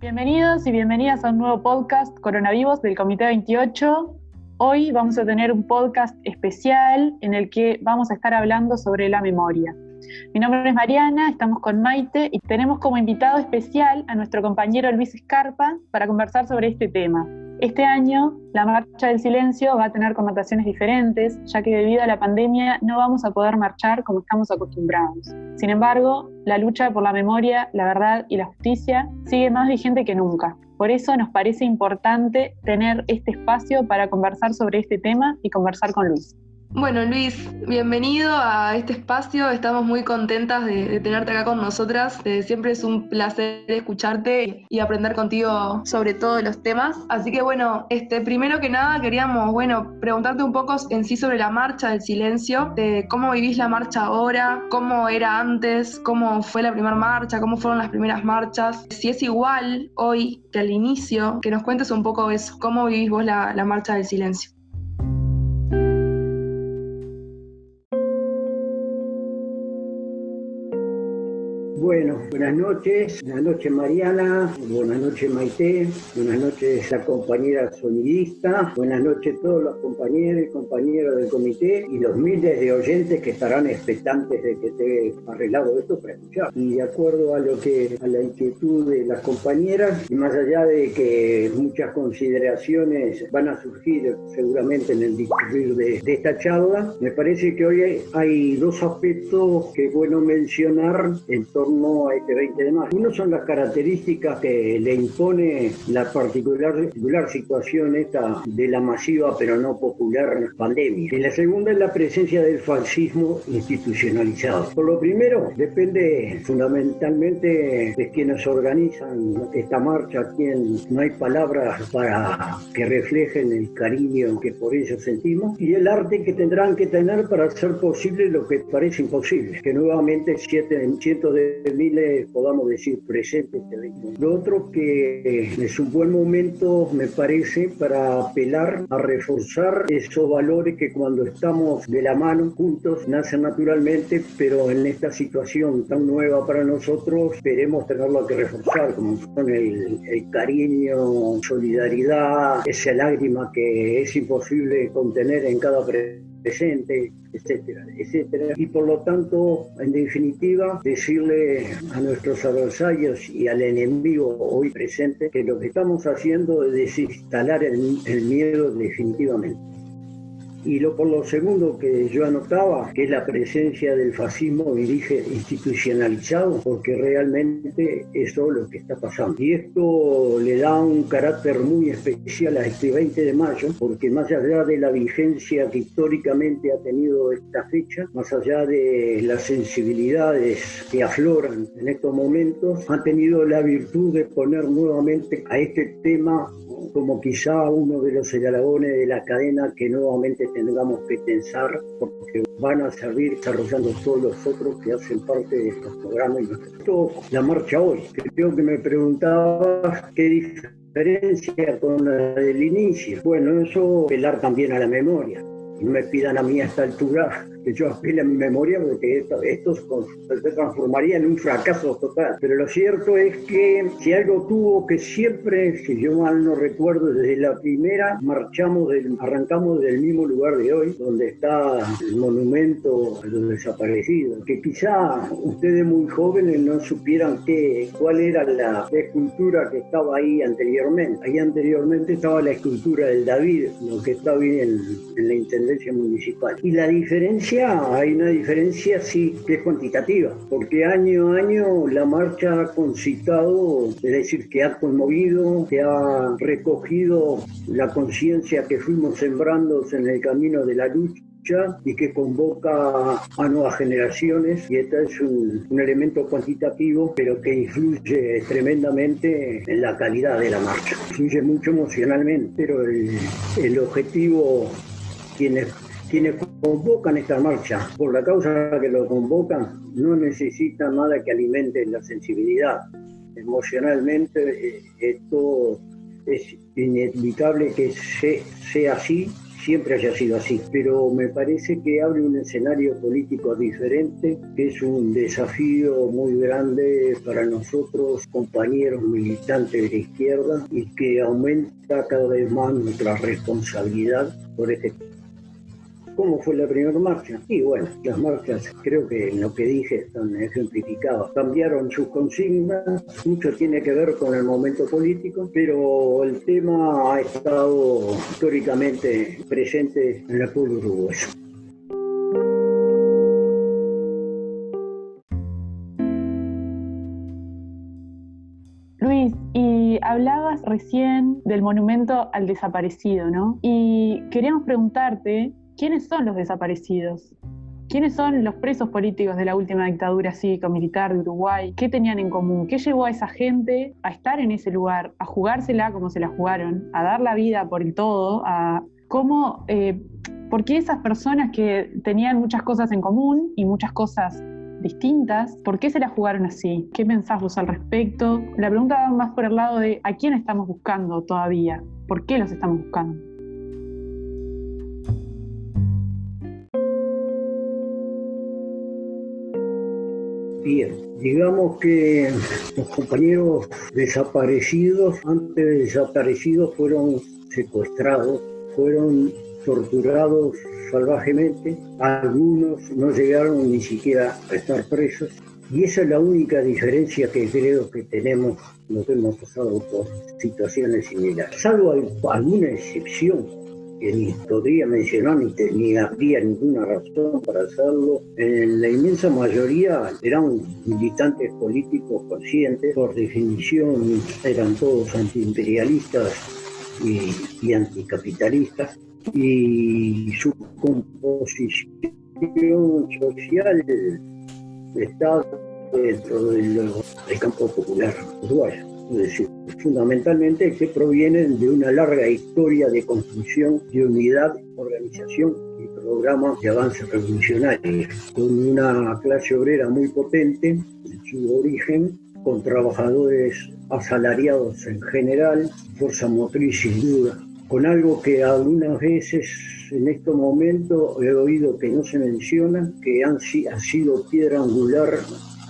Bienvenidos y bienvenidas a un nuevo podcast Coronavirus del Comité 28. Hoy vamos a tener un podcast especial en el que vamos a estar hablando sobre la memoria. Mi nombre es Mariana, estamos con Maite y tenemos como invitado especial a nuestro compañero Luis Scarpa para conversar sobre este tema. Este año, la Marcha del Silencio va a tener connotaciones diferentes, ya que debido a la pandemia no vamos a poder marchar como estamos acostumbrados. Sin embargo, la lucha por la memoria, la verdad y la justicia sigue más vigente que nunca. Por eso nos parece importante tener este espacio para conversar sobre este tema y conversar con Luis. Bueno, Luis, bienvenido a este espacio. Estamos muy contentas de tenerte acá con nosotras. Siempre es un placer escucharte y aprender contigo sobre todos los temas. Así que bueno, primero que nada queríamos preguntarte un poco en sí sobre la Marcha del Silencio, de cómo vivís la marcha ahora, cómo era antes, cómo fue la primera marcha, cómo fueron las primeras marchas, si es igual hoy que al inicio, que nos cuentes un poco eso, cómo vivís vos la Marcha del Silencio. Bueno, buenas noches Mariana, buenas noches Maite, buenas noches la compañera sonidista, buenas noches a todos los compañeros y compañeras del comité y los miles de oyentes que estarán expectantes de que esté arreglado esto para escuchar. Y de acuerdo a la inquietud de las compañeras, y más allá de que muchas consideraciones van a surgir seguramente en el discurrir de esta charla, me parece que hoy hay dos aspectos que es bueno mencionar en torno a este 20 de mayo. Uno son las características que le impone la particular situación esta de la masiva pero no popular pandemia. Y la segunda es la presencia del fascismo institucionalizado. Por lo primero, depende fundamentalmente de quienes organizan esta marcha, quien no hay palabras para que reflejen el cariño que por ellos sentimos, y el arte que tendrán que tener para hacer posible lo que parece imposible, que nuevamente cientos de miles podamos decir presentes. Lo otro que es un buen momento, me parece, para apelar a reforzar esos valores que cuando estamos de la mano juntos nacen naturalmente, pero en esta situación tan nueva para nosotros queremos tenerlo que reforzar, como son el cariño, solidaridad, esa lágrima que es imposible contener en cada presente, etcétera, etcétera. Y por lo tanto, en definitiva, decirle a nuestros adversarios y al enemigo hoy presente que lo que estamos haciendo es desinstalar el miedo definitivamente. Y por lo segundo que yo anotaba, que es la presencia del fascismo institucionalizado, porque realmente eso es lo que está pasando. Y esto le da un carácter muy especial a este 20 de mayo, porque más allá de la vigencia que históricamente ha tenido esta fecha, más allá de las sensibilidades que afloran en estos momentos, ha tenido la virtud de poner nuevamente a este tema como quizá uno de los eslabones de la cadena que nuevamente tengamos que tensar, porque van a seguir desarrollando todos los otros que hacen parte de estos programas. La marcha hoy, creo que me preguntabas qué diferencia con la del inicio. Bueno, eso apelar también a la memoria. No me pidan a mí a esta altura que yo apele a mi memoria, porque esto se transformaría en un fracaso total. Pero lo cierto es que si algo tuvo que siempre, si yo mal no recuerdo, desde la primera arrancamos del mismo lugar de hoy, donde está el monumento a los desaparecidos, que quizá ustedes muy jóvenes no supieran cuál era la escultura que estaba ahí anteriormente. Ahí anteriormente estaba la escultura del David, lo que está bien en la Intendencia Municipal. Y hay una diferencia sí que es cuantitativa, porque año a año la marcha ha concitado, es decir, que ha conmovido, que ha recogido la conciencia que fuimos sembrando en el camino de la lucha y que convoca a nuevas generaciones, y este es un elemento cuantitativo, pero que influye tremendamente en la calidad de la marcha. Influye mucho emocionalmente, pero el objetivo, quienes convocan esta marcha, por la causa que lo convocan, no necesitan nada que alimente la sensibilidad. Emocionalmente esto es inevitable que sea así, siempre haya sido así, pero me parece que abre un escenario político diferente, que es un desafío muy grande para nosotros, compañeros militantes de la izquierda, y que aumenta cada vez más nuestra responsabilidad por este. ¿Cómo fue la primera marcha? Y bueno, las marchas, creo que en lo que dije están ejemplificadas. Cambiaron sus consignas, mucho tiene que ver con el momento político, pero el tema ha estado históricamente presente en el pueblo uruguayo. Luis, y hablabas recién del monumento al desaparecido, ¿no? Y queríamos preguntarte, ¿quiénes son los desaparecidos? ¿Quiénes son los presos políticos de la última dictadura cívico-militar de Uruguay? ¿Qué tenían en común? ¿Qué llevó a esa gente a estar en ese lugar, a jugársela como se la jugaron, a dar la vida por el todo, ¿por qué esas personas que tenían muchas cosas en común y muchas cosas distintas, por qué se la jugaron así? ¿Qué pensás vos al respecto? La pregunta va más por el lado de ¿a quién estamos buscando todavía? ¿Por qué los estamos buscando? Bien, digamos que los compañeros desaparecidos, antes de desaparecidos, fueron secuestrados, fueron torturados salvajemente, algunos no llegaron ni siquiera a estar presos, y esa es la única diferencia que creo que tenemos los que hemos pasado por situaciones similares. Salvo alguna excepción que ni podría mencionar ni habría ninguna razón para hacerlo, en la inmensa mayoría eran militantes políticos conscientes, por definición eran todos antiimperialistas y anticapitalistas, y su composición social está dentro del campo popular uruguayo. Es decir, fundamentalmente que provienen de una larga historia de construcción de unidad, organización y programas de avance revolucionario, con una clase obrera muy potente en su origen, con trabajadores asalariados en general, fuerza motriz sin duda, con algo que algunas veces en estos momentos he oído que no se menciona, que ha sido piedra angular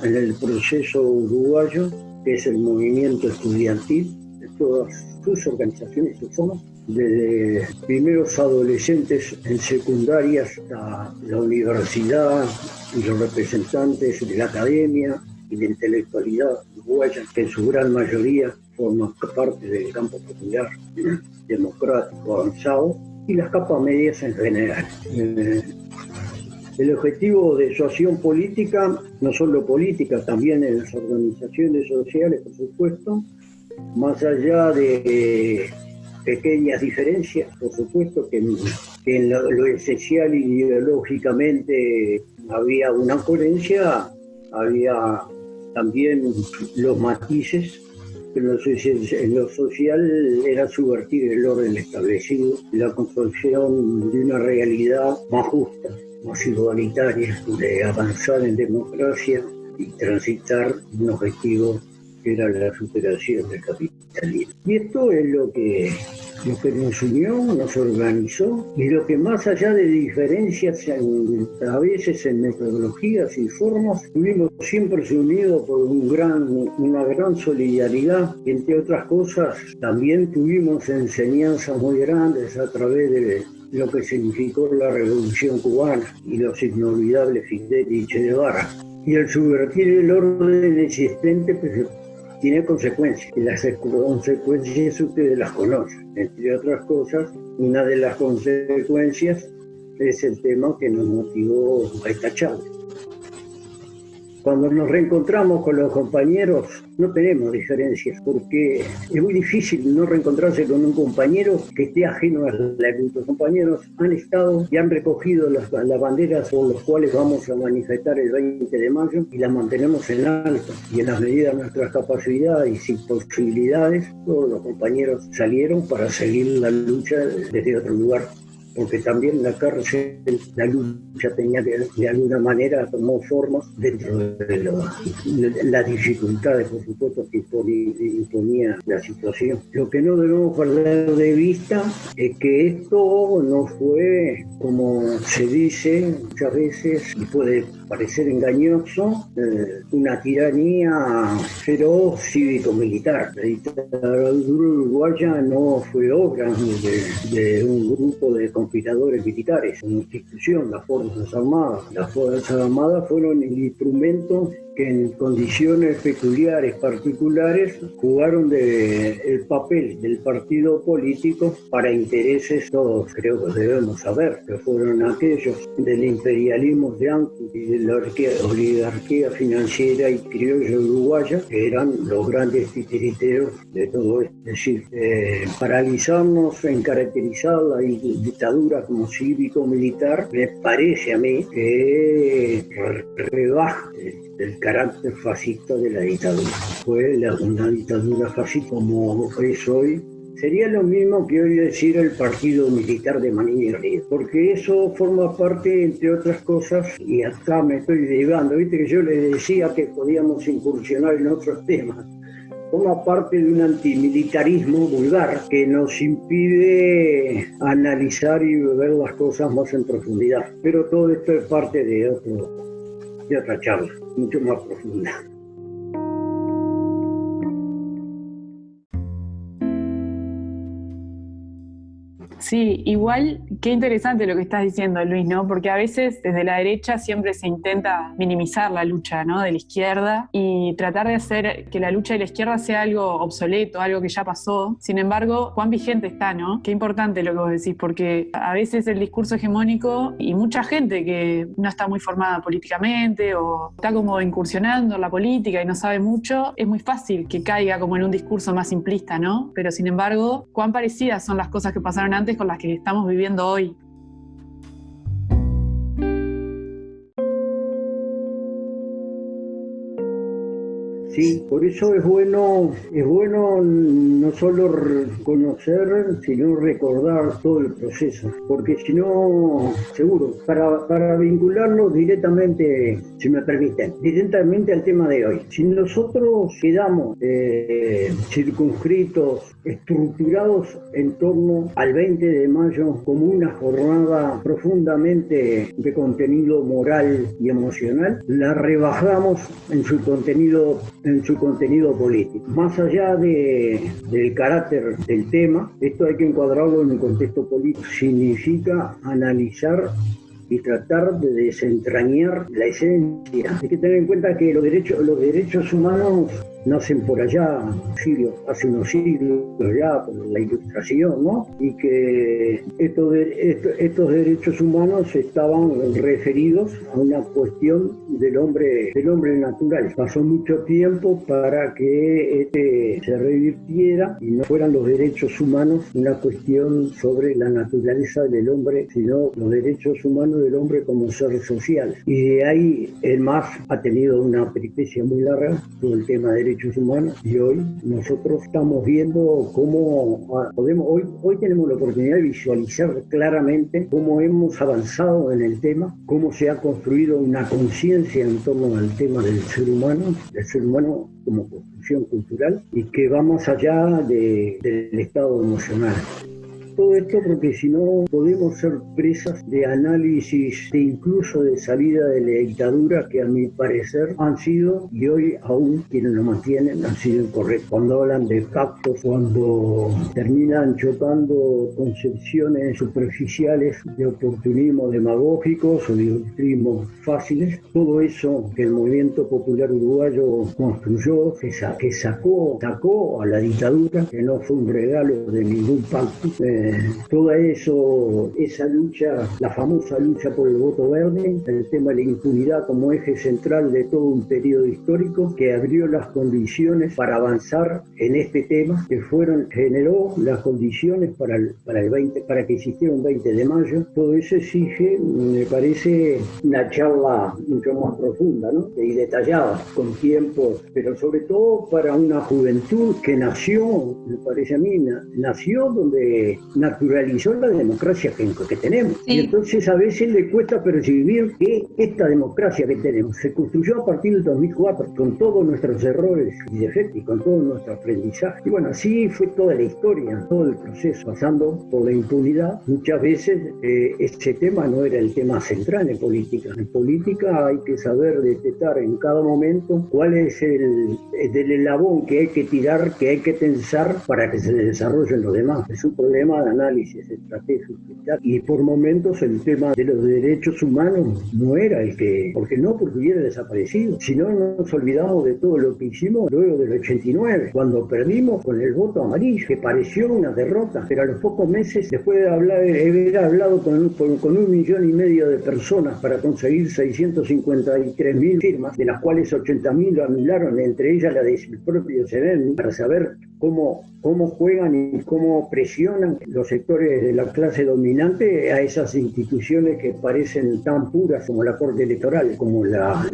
en el proceso uruguayo, que es el movimiento estudiantil, de todas sus organizaciones y sus formas, desde primeros adolescentes en secundaria hasta la universidad y los representantes de la academia y de intelectualidad uruguaya, que en su gran mayoría forman parte del campo popular democrático avanzado, y las capas medias en general. El objetivo de su acción política, no solo política, también en las organizaciones sociales, por supuesto, más allá de pequeñas diferencias, por supuesto, que en lo esencial ideológicamente había una coherencia, había también los matices, pero en lo social era subvertir el orden establecido, la construcción de una realidad más justa, más igualitaria, de avanzar en democracia y transitar un objetivo que era la superación del capitalismo. Y esto es lo que nos unió, nos organizó, y lo que más allá de diferencias a veces en metodologías y formas, estuvimos siempre unidos por una gran solidaridad. Entre otras cosas, también tuvimos enseñanzas muy grandes a través de lo que significó la Revolución Cubana y los inolvidables Fidel y Che Guevara. Y el subvertir el orden existente pues, tiene consecuencias, y las consecuencias ustedes las conocen. Entre otras cosas, una de las consecuencias es el tema que nos motivó a esta charla. Cuando nos reencontramos con los compañeros, no tenemos diferencias, porque es muy difícil no reencontrarse con un compañero que esté ajeno a la que nuestros compañeros han estado y han recogido las banderas por las cuales vamos a manifestar el 20 de mayo y las mantenemos en alto. Y en las medidas de nuestras capacidades y posibilidades, todos los compañeros salieron para seguir la lucha desde otro lugar. porque también la cárcel, la lucha tenía que, de alguna manera, tomó formas dentro de las dificultades, por supuesto, que imponía la situación. Lo que no debemos perder de vista es que esto no fue, como se dice muchas veces, y puede parecer engañoso, una tiranía feroz cívico-militar. La dictadura uruguaya no fue obra de un grupo de conspiradores militares, una institución, las Fuerzas Armadas. Las Fuerzas Armadas fueron el instrumento que en condiciones peculiares, particulares, jugaron el papel del partido político para intereses, todos creo que debemos saber, que fueron aquellos del imperialismo yanqui y de la oligarquía financiera y criolla uruguaya, que eran los grandes titiriteros de todo esto. Es decir, paralizarnos en caracterizar la dictadura como cívico-militar, me parece a mí que rebaja el carácter fascista de la dictadura. Fue una dictadura fascista como es hoy. Sería lo mismo que hoy decir el partido militar de Manini Ríos, porque eso forma parte, entre otras cosas, y acá me estoy derivando, viste que yo les decía que podíamos incursionar en otros temas, forma parte de un antimilitarismo vulgar que nos impide analizar y ver las cosas más en profundidad. Pero todo esto es parte de otra charla, mucho más profunda. Sí, igual qué interesante lo que estás diciendo, Luis, ¿no? Porque a veces desde la derecha siempre se intenta minimizar la lucha, ¿no?, de la izquierda y tratar de hacer que la lucha de la izquierda sea algo obsoleto, algo que ya pasó. Sin embargo, cuán vigente está, ¿no? Qué importante lo que vos decís, porque a veces el discurso hegemónico y mucha gente que no está muy formada políticamente o está como incursionando en la política y no sabe mucho, es muy fácil que caiga como en un discurso más simplista, ¿no? Pero sin embargo, cuán parecidas son las cosas que pasaron antes con las que estamos viviendo hoy. Sí, por eso es bueno no solo conocer, sino recordar todo el proceso, porque si no, seguro, para vincularnos directamente, si me permiten, directamente al tema de hoy, si nosotros quedamos circunscritos, estructurados en torno al 20 de mayo como una jornada profundamente de contenido moral y emocional, la rebajamos en su contenido político. Más allá del carácter del tema, esto hay que encuadrarlo en un contexto político. Significa analizar y tratar de desentrañar la esencia. Hay que tener en cuenta que los derechos humanos nacen por allá, hace unos siglos ya, por la Ilustración, ¿no? Y que estos derechos humanos estaban referidos a una cuestión del hombre natural. Pasó mucho tiempo para que se revirtiera y no fueran los derechos humanos una cuestión sobre la naturaleza del hombre, sino los derechos humanos del hombre como ser social. Y de ahí el MAS ha tenido una peripecia muy larga con el tema de derechos humanos, y hoy nosotros estamos viendo cómo hoy tenemos la oportunidad de visualizar claramente cómo hemos avanzado en el tema, cómo se ha construido una conciencia en torno al tema del ser humano como construcción cultural, y que va más allá del estado emocional. Todo esto porque si no podemos ser presas de análisis e incluso de salida de la dictadura que a mi parecer han sido, y hoy aún quienes lo mantienen, han sido incorrectos. Cuando hablan de pactos, cuando terminan chocando concepciones superficiales de oportunismo demagógicos o de optimismo fáciles, todo eso que el movimiento popular uruguayo construyó, que sacó a la dictadura, que no fue un regalo de ningún pacto, todo eso, esa lucha, la famosa lucha por el voto verde, el tema de la impunidad como eje central de todo un periodo histórico que abrió las condiciones para avanzar en este tema, que generó las condiciones para que existiera un 20 de mayo. Todo eso exige, me parece, una charla mucho más profunda, ¿no?, y detallada, con tiempos, pero sobre todo para una juventud que nació, me parece a mí, nació donde naturalizó la democracia que tenemos. Sí. Y entonces a veces le cuesta percibir que esta democracia que tenemos se construyó a partir del 2004, con todos nuestros errores y defectos y con todo nuestro aprendizaje. Y bueno, así fue toda la historia, todo el proceso, pasando por la impunidad. Muchas veces ese tema no era el tema central en política. En política hay que saber detectar en cada momento cuál es el eslabón que hay que tirar, que hay que tensar para que se desarrollen los demás. Es un problema de análisis estratégico. Y por momentos el tema de los derechos humanos no era el que, porque hubiera desaparecido. Si no, nos olvidamos de todo lo que hicimos luego del 89, cuando perdimos con el voto amarillo, que pareció una derrota, pero a los pocos meses, después de haber hablado con 1,5 millones de personas para conseguir 653.000 firmas, de las cuales 80.000 lo anularon, entre ellas la del propio Cerén, para saber cómo juegan y cómo presionan los sectores de la clase dominante a esas instituciones que parecen tan puras como la Corte Electoral, como la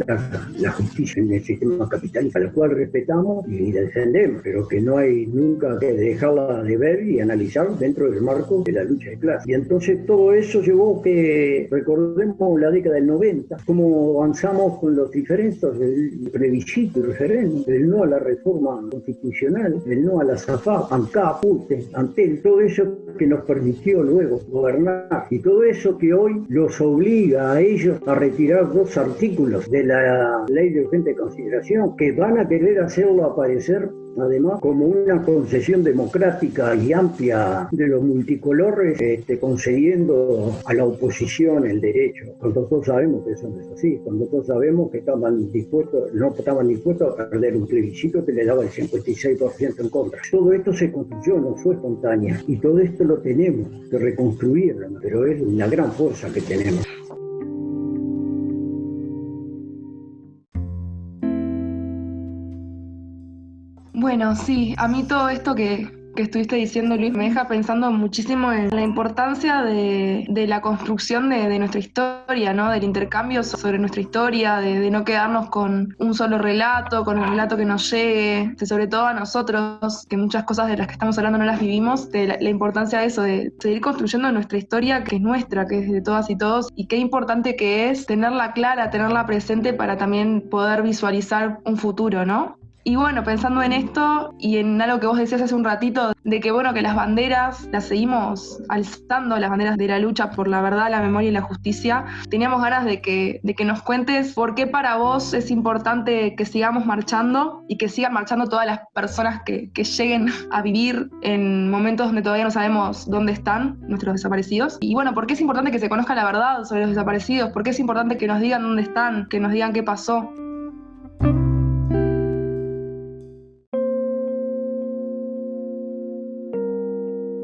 justicia en el sistema capitalista, a la cual respetamos y defendemos, pero que no hay nunca que dejarla de ver y analizar dentro del marco de la lucha de clase. Y entonces todo eso llevó que, recordemos la década del 90, cómo avanzamos con los diferentes del plebiscito y referéndum, el no a la reforma constitucional, el no a la SAFAP, ANCAP, UTE, ANTEL, todo eso que nos permitió luego gobernar, y todo eso que hoy los obliga a ellos a retirar 2 artículos de la Ley de Urgente Consideración, que van a querer hacerlo aparecer además como una concesión democrática y amplia de los multicolores, concediendo a la oposición el derecho, cuando todos sabemos que eso no es así, cuando todos sabemos que no estaban dispuestos a perder un plebiscito que le daba el 56% en contra. Todo esto se construyó, no fue espontánea, y todo esto lo tenemos que reconstruir, pero es una gran fuerza que tenemos. Bueno, sí, a mí todo esto que estuviste diciendo, Luis, me deja pensando muchísimo en la importancia de la construcción de nuestra historia, ¿no? Del intercambio sobre nuestra historia, de no quedarnos con un solo relato, con el relato que nos llegue, sobre todo a nosotros, que muchas cosas de las que estamos hablando no las vivimos, de la importancia de eso, de seguir construyendo nuestra historia, que es nuestra, que es de todas y todos, y qué importante que es tenerla clara, tenerla presente para también poder visualizar un futuro, ¿no? Y bueno, pensando en esto y en algo que vos decías hace un ratito, de que bueno, que las banderas las seguimos alzando, las banderas de la lucha por la verdad, la memoria y la justicia, teníamos ganas de que nos cuentes por qué para vos es importante que sigamos marchando y que sigan marchando todas las personas que lleguen a vivir en momentos donde todavía no sabemos dónde están nuestros desaparecidos. Y bueno, ¿por qué es importante que se conozca la verdad sobre los desaparecidos? ¿Por qué es importante que nos digan dónde están, que nos digan qué pasó?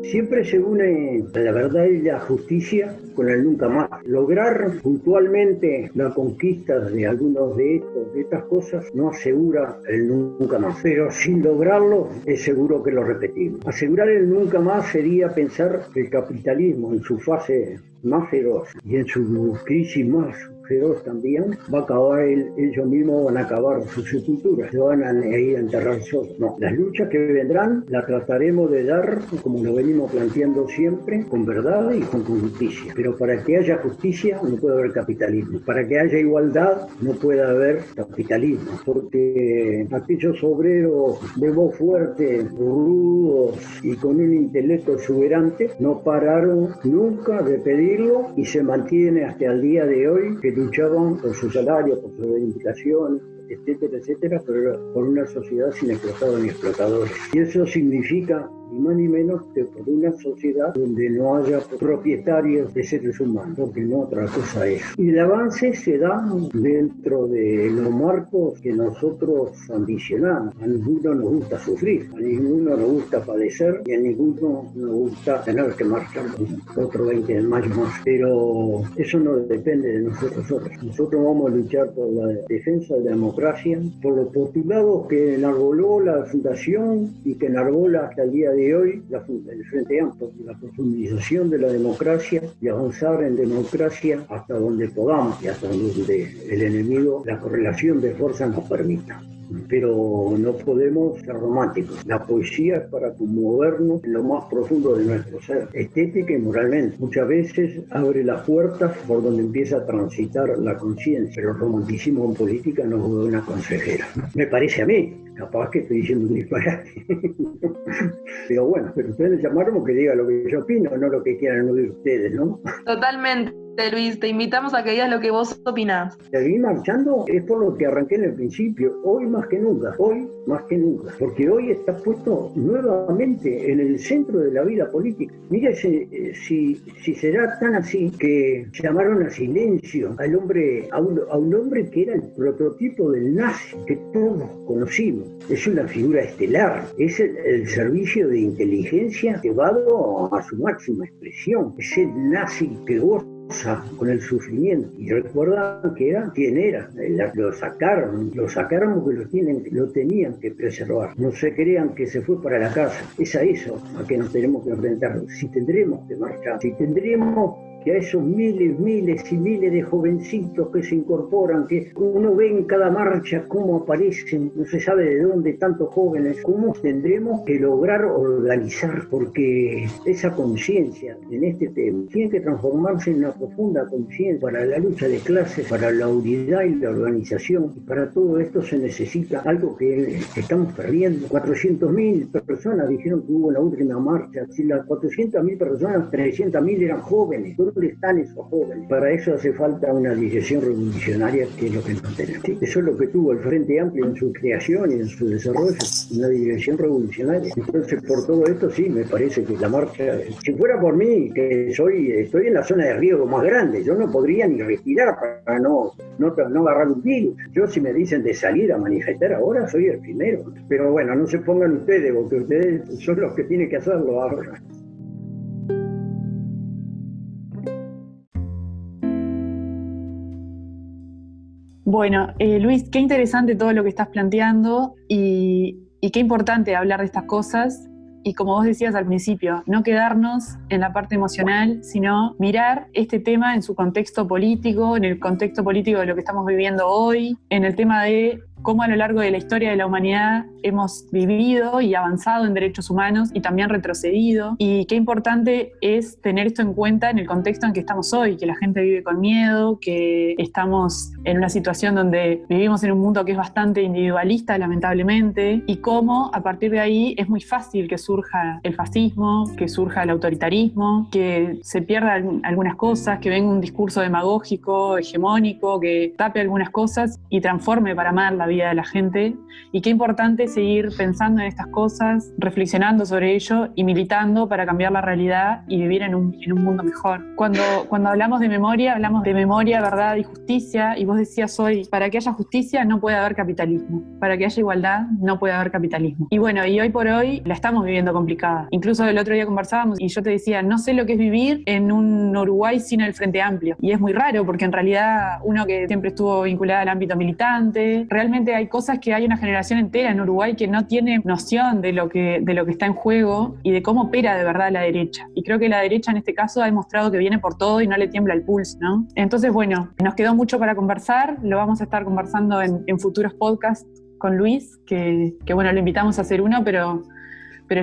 Siempre se une la verdad y la justicia con el nunca más. Lograr puntualmente la conquista de algunos de estas cosas no asegura el nunca más, pero sin lograrlo es seguro que lo repetimos. Asegurar el nunca más sería pensar que el capitalismo en su fase más feroz y en su crisis más feroz también, va a acabar ellos mismos van a acabar su sepultura, se van a ir a enterrar solos. No, las luchas que vendrán las trataremos de dar, como lo venimos planteando siempre, con verdad y con justicia. Pero para que haya justicia no puede haber capitalismo. Para que haya igualdad no puede haber capitalismo, porque aquellos obreros de voz fuerte, rudos y con un intelecto exuberante no pararon nunca de pedirlo y se mantiene hasta el día de hoy, que luchaban por su salario, por su reivindicación, etcétera, etcétera, pero por una sociedad sin explotados ni explotadores. Y eso significa ni más ni menos que por una sociedad donde no haya propietarios de seres humanos, porque no otra cosa es. Y el avance se da dentro de los marcos que nosotros ambicionamos. A ninguno nos gusta sufrir, a ninguno nos gusta padecer y a ninguno nos gusta tener que marchar otro 20 de mayo más. Pero eso no depende de nosotros. Nosotros vamos a luchar por la defensa de la democracia, por los postulados que enarboló la Fundación y que enarbola hasta el día de hoy el Frente Amplio, la profundización de la democracia y avanzar en democracia hasta donde podamos y hasta donde el enemigo, la correlación de fuerza nos permita. pero no podemos ser románticos. La poesía es para conmovernos en lo más profundo de nuestro ser, estética y moralmente. Muchas veces abre las puertas por donde empieza a transitar la conciencia, pero el romanticismo en política no es una consejera. Me parece a mí. Capaz que estoy diciendo un disparate. Pero bueno, pero ustedes me llamaron porque diga lo que yo opino, no lo que quieran oír ustedes, ¿no? Totalmente, Luis, te invitamos a que digas lo que vos opinás. Seguir marchando es por lo que arranqué en el principio, hoy más que nunca, porque hoy está puesto nuevamente en el centro de la vida política. Mire si será tan así que llamaron a silencio al hombre, a un hombre que era el prototipo del nazi, que todos conocimos. Es una figura estelar, es el servicio de inteligencia llevado a su máxima expresión, es el nazi que goza con el sufrimiento. Y recuerdan que era quién era. Lo sacaron porque lo tenían que preservar. No se crean que se fue para la casa. Es a eso a que nos tenemos que enfrentar. Si tendremos que marchar, si tendremos que a esos miles y miles de jovencitos que se incorporan, que uno ve en cada marcha cómo aparecen, no se sabe de dónde tantos jóvenes, cómo tendremos que lograr organizar, porque esa conciencia en este tema tiene que transformarse en una profunda conciencia para la lucha de clases, para la unidad y la organización. Y para todo esto se necesita algo que estamos perdiendo. 400.000 personas dijeron que hubo en la última marcha. Si las 400.000 personas, 300.000 eran jóvenes. ¿Dónde están esos jóvenes? Para eso hace falta una dirección revolucionaria, que es lo que no tenemos. Sí, eso es lo que tuvo el Frente Amplio en su creación y en su desarrollo, una dirección revolucionaria. Entonces, por todo esto, sí, me parece que la marcha, si fuera por mí, que estoy en la zona de riesgo más grande, yo no podría ni respirar para no agarrar un virus. Yo, si me dicen de salir a manifestar ahora, soy el primero. Pero bueno, no se pongan ustedes, porque ustedes son los que tienen que hacerlo ahora. Bueno, Luis, qué interesante todo lo que estás planteando y qué importante hablar de estas cosas. Y como vos decías al principio, no quedarnos en la parte emocional, sino mirar este tema en su contexto político, en el contexto político de lo que estamos viviendo hoy, en el tema de cómo a lo largo de la historia de la humanidad hemos vivido y avanzado en derechos humanos y también retrocedido. Y qué importante es tener esto en cuenta en el contexto en que estamos hoy, que la gente vive con miedo, que estamos en una situación donde vivimos en un mundo que es bastante individualista, lamentablemente, y cómo a partir de ahí es muy fácil que surja el fascismo, que surja el autoritarismo, que se pierdan algunas cosas, que venga un discurso demagógico, hegemónico, que tape algunas cosas y transforme para mal la vida de la gente. Y qué importante seguir pensando en estas cosas, reflexionando sobre ello y militando para cambiar la realidad y vivir en un mundo mejor. Cuando hablamos de memoria, verdad y justicia, y vos decías hoy, para que haya justicia no puede haber capitalismo, para que haya igualdad no puede haber capitalismo. Y bueno, y hoy por hoy la estamos viviendo complicada. Incluso el otro día conversábamos y yo te decía, no sé lo que es vivir en un Uruguay sin el Frente Amplio. Y es muy raro porque en realidad uno que siempre estuvo vinculado al ámbito militante, realmente hay cosas que hay una generación entera en Uruguay que no tiene noción de lo que está en juego y de cómo opera de verdad la derecha. Y creo que la derecha en este caso ha demostrado que viene por todo y no le tiembla el pulso, ¿no? Entonces, bueno, nos quedó mucho para conversar, lo vamos a estar conversando en futuros podcasts con Luis, que bueno, lo invitamos a hacer uno, pero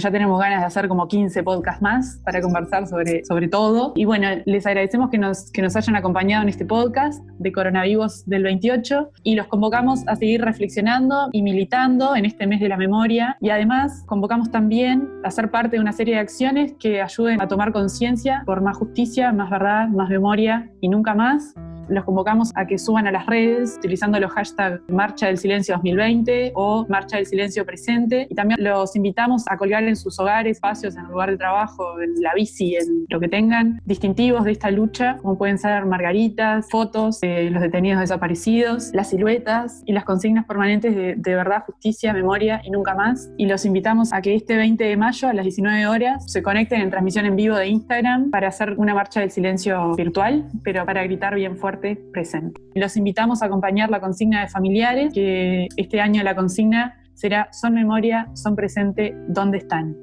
ya tenemos ganas de hacer como 15 podcasts más para conversar sobre todo. Y bueno, les agradecemos que nos hayan acompañado en este podcast de Coronavivos del 28 y los convocamos a seguir reflexionando y militando en este mes de la memoria. Y además convocamos también a ser parte de una serie de acciones que ayuden a tomar conciencia por más justicia, más verdad, más memoria y nunca más. Los convocamos a que suban a las redes utilizando los hashtags Marcha del Silencio 2020 o Marcha del Silencio Presente. Y también los invitamos a colgar en sus hogares, espacios, en el lugar de trabajo, en la bici, en lo que tengan, distintivos de esta lucha, como pueden ser margaritas, fotos de los detenidos desaparecidos, las siluetas y las consignas permanentes de verdad, justicia, memoria y nunca más. Y los invitamos a que este 20 de mayo a las 19 horas se conecten en transmisión en vivo de Instagram para hacer una Marcha del Silencio virtual, pero para gritar bien fuerte presente. Los invitamos a acompañar la consigna de familiares, que este año la consigna será: son memoria, son presente, ¿dónde están?